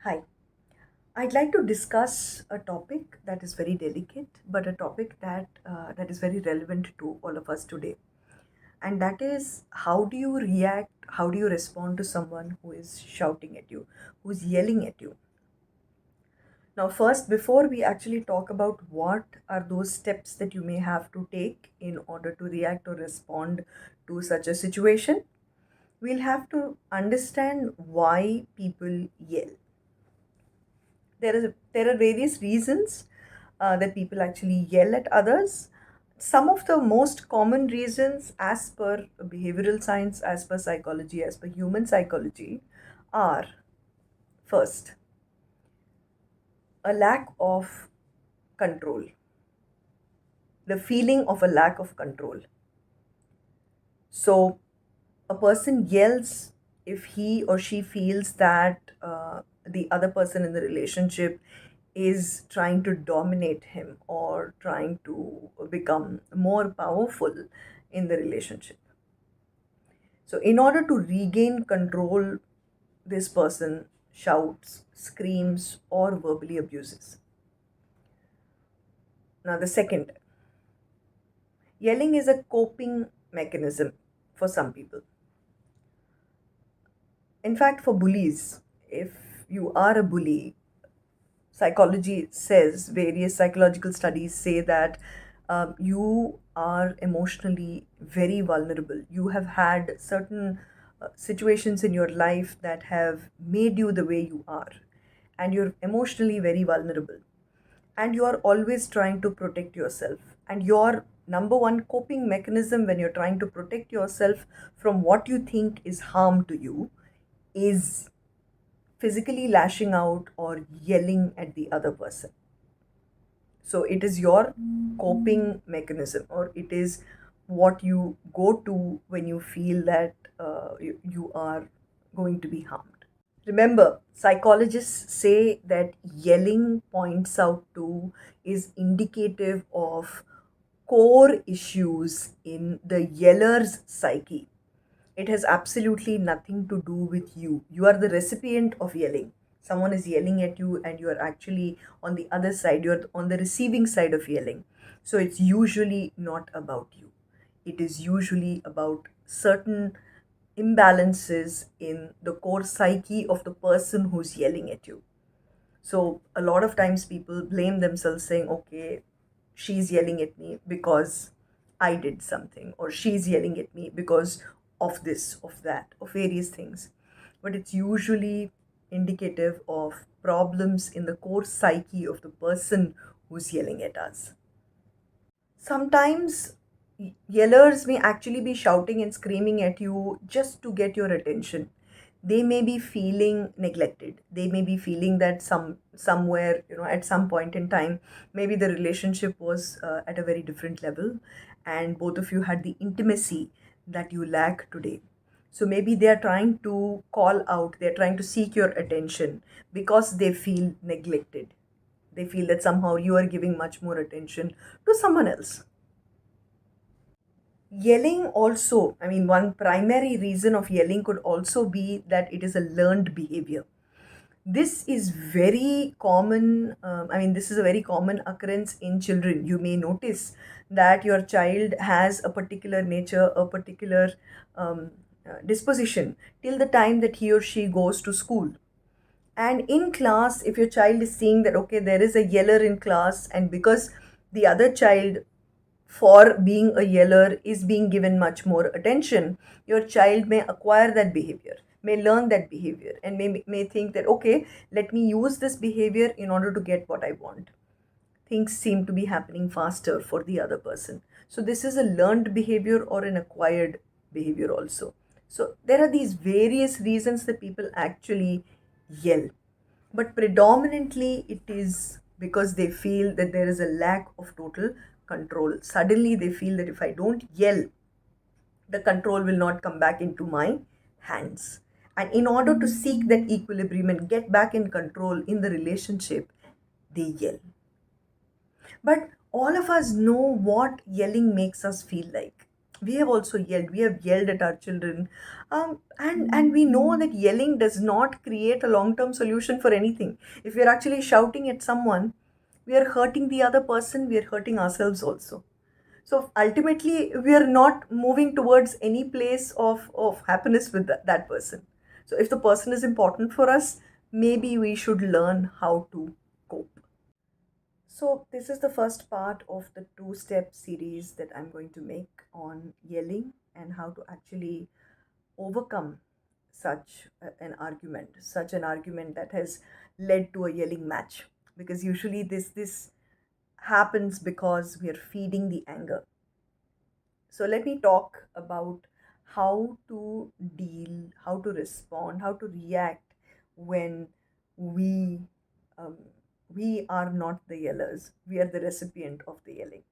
Hi, I'd like to discuss a topic that is very delicate, but a topic that is very relevant to all of us today. And that is, how do you react? How do you respond to someone who is shouting at you, who's yelling at you? Now, first, before we actually talk about what are those steps that you may have to take in order to react or respond to such a situation, we'll have to understand why people yell. There are various reasons that people actually yell at others. Some of the most common reasons, as per behavioral science, as per psychology, as per human psychology, are first, a lack of control, the feeling of a lack of control. So a person yells if he or she feels that the other person in the relationship is trying to dominate him or trying to become more powerful in the relationship. So, in order to regain control, this person shouts, screams, or verbally abuses. Now, the second, yelling is a coping mechanism for some people. In fact, for bullies, if you are a bully, psychology says, various psychological studies say that you are emotionally very vulnerable. You have had certain situations in your life that have made you the way you are, and you're emotionally very vulnerable. And you are always trying to protect yourself. And your number one coping mechanism when you're trying to protect yourself from what you think is harm to you is physically lashing out or yelling at the other person. So it is your coping mechanism, or it is what you go to when you feel that you are going to be harmed. Remember, psychologists say that yelling points out to is indicative of core issues in the yeller's psyche. It has absolutely nothing to do with you. You are the recipient of yelling. Someone is yelling at you, and you are actually on the other side. You're on the receiving side of yelling. So it's usually not about you. It is usually about certain imbalances in the core psyche of the person who's yelling at you. So a lot of times people blame themselves, saying, okay, she's yelling at me because I did something, or she's yelling at me because of this, of that, of various things. But it's usually indicative of problems in the core psyche of the person who's yelling at us. Sometimes yellers may actually be shouting and screaming at you just to get your attention. They may be feeling neglected. They may be feeling that somewhere, at some point in time, maybe the relationship was at a very different level, and both of you had the intimacy that you lack today. So maybe they are trying to call out, they're trying to seek your attention because they feel neglected. They feel that somehow you are giving much more attention to someone else. Yelling also, I mean, one primary reason of yelling could also be that it is a learned behavior. This is very common. This is a very common occurrence in children. You may notice that your child has a particular nature, a particular disposition till the time that he or she goes to school. And in class, if your child is seeing that, okay, there is a yeller in class, and because the other child, for being a yeller, is being given much more attention, your child may acquire that behavior, may learn that behavior, and may think that, okay, let me use this behavior in order to get what I want. Things seem to be happening faster for the other person. So, this is a learned behavior or an acquired behavior also. So, there are these various reasons that people actually yell, but predominantly it is because they feel that there is a lack of total control. Suddenly, they feel that if I don't yell, the control will not come back into my hands. And in order to seek that equilibrium and get back in control in the relationship, they yell. But all of us know what yelling makes us feel like. We have also yelled. We have yelled at our children, and we know that yelling does not create a long term solution for anything. If we are actually shouting at someone, we are hurting the other person. We are hurting ourselves also. So ultimately, we are not moving towards any place of happiness with that person. So if the person is important for us, maybe we should learn how to cope. So this is the first part of the two-step series that I'm going to make on yelling and how to actually overcome such an argument that has led to a yelling match. Because usually this happens because we are feeding the anger. So let me talk about how to deal, how to respond, how to react when we um, we are not the yellers. We are the recipient of the yelling.